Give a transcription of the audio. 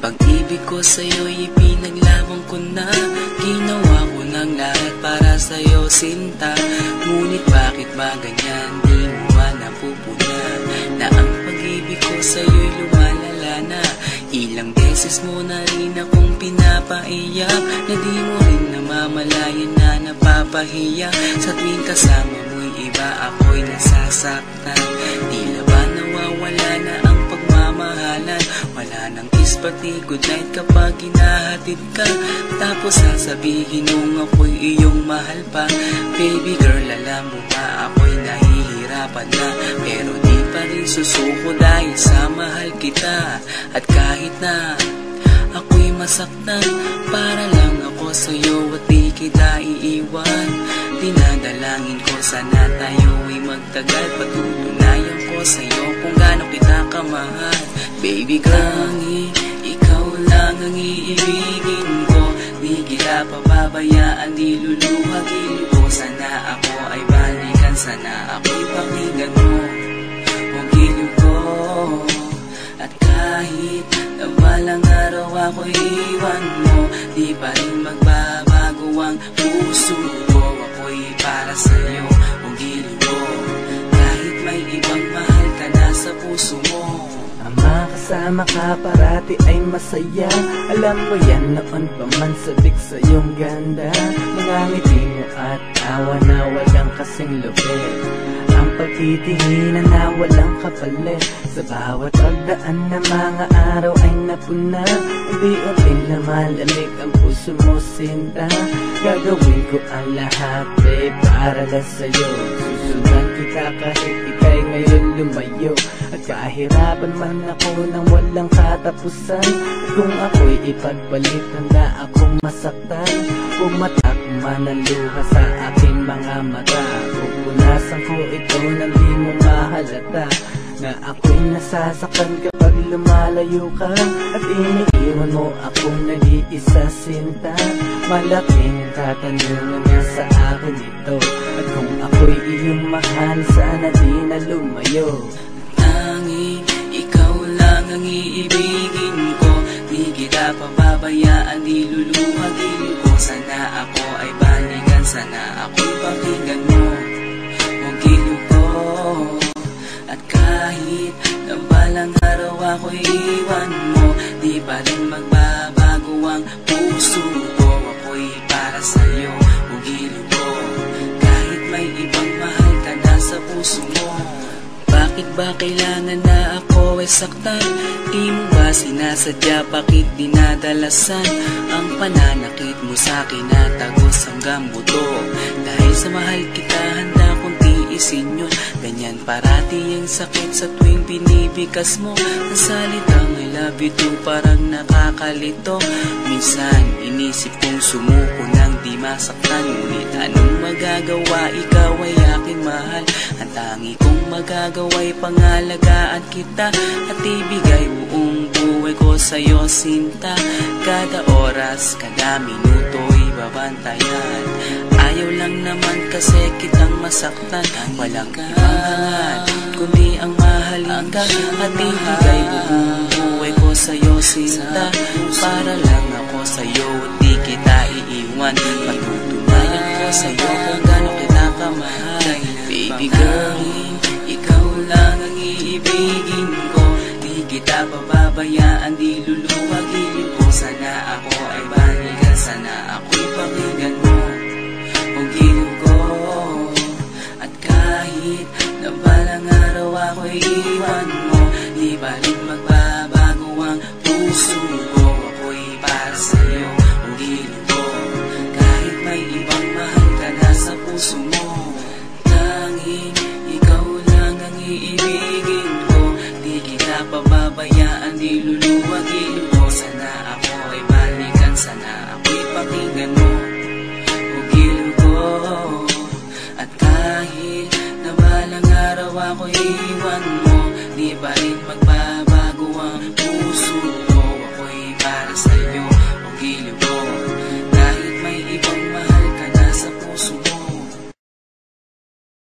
Pag-ibig ko sa'yo'y ipinaglaban ko na. Ginawa ko ng lahat para sa'yo, sinta. Ngunit bakit ba ganyan, di mo ba napupunan na ang pag-ibig ko sa'yo'y lumalala na? Ilang beses mo na rin akong pinapaiyak, na di mo rin namamalayan na napapahiya. Sa tuwing kasama mo'y iba, ako'y nasasaktan. Tila ba nawawala na ang pagmamahalan? Wala nang kiss pati goodnight kapag hinahatid ka. Tapos sasabihin nung ako'y iyong mahal pa. Baby girl, alam mo ba ako'y nahihirapan na, pero di pa rin susuko dahil sa mahal kita. At kahit na ako'y masaktan, para lang ako sa'yo at di kita iiwan. Dinadalangin ko sana tayo'y magtagal. Patutunayan ko sa'yo kung gaano kita kamahal. Baby girl, ikaw lang ang iibigin ko. Di kita pababayaan, di luluhagin ko. Sana ako ay balikan, sana ako'y pakinggan mo ang giliw ko. At kahit na walang araw ako'y iwan mo, di pa rin magbabago ang puso ko. Ako'y para sa'yo ang giliw ko, kahit may ibang mahal ka na sa puso mo. Makasama ka parati ay masaya. Alam mo yan, noon pa man sabik sa iyong ganda. Mga ngiti mo at tawa na walang kasing lupit, ang pagtitinginan na walang kapalit. Sa bawat pagdaan na mga araw ay napuna, unti-unti na malamig ang puso mo, sinta. Gagawin ko ang lahat, babe, para lang sa'yo. Susundan kita kahit ika'y ngayon lumayo. At kahirapan man ako nang walang katapusan, at kung ako'y ipagbalik, handa akong masaktan. Pumatak man ang luha sa aking mga mata, pupunasan ko ito nang di mo mahalata, na ako'y nasasaktan kapag lumalayo ka. At iniiwan mo akong nag-iisa, sinta. Malaking katanungan nga sa akin ito, at kung ako'y iyong mahal, sana di na lumayo. Tanging ikaw lang ang iibigin ko. Di kita pababayaan, di luluhagin ko. Sana ako ay balikan, sana ako'y pakinggan mo ang giliw ko. At kahit na balang araw ako'y iwan mo, di pa rin magbabago ang puso ko. Ako'y para sa'yo ang giliw ko, kahit may ibang mahal ka na sa puso mo. Bakit ba kailangan na ako ay saktan? Di mo ba sinasadya, bakit dinadalasan ang pananakit mo sa'kin na tagos hanggang buto? Dahil sa mahal kita, handa kong tiisin yun. Ganyan parati ang sakit sa tuwing binibigas mo ang salitang I love you too, parang nakakalito. Minsan inisip kong sumuko nang di masaktan, ngunit anong magagawa, ikaw ay aking mahal. Ang tangi kong magagawa'y pangalagaan kita, at ibigay buong buhay ko sa'yo, sinta. Kada oras, kada minuto'y babantayan. Ayaw lang naman kasi kitang masaktan. Walang ibang hangad kundi ang mahalin ka, at ibigay buong buhay ko sa'yo, sinta. Para lang ako sa'yo at di kita iiwan. Patutunayan ko sa'yo kung gaano kita kamahal. Baby girl, ikaw lang ang iibigin ko. Di kita pababayaan, di luluwagin ko. Sana ako ay balikan, sana ako'y pakinggan mo ang giliw ko. At kahit na balang araw ako'y iwan mo, di pa rin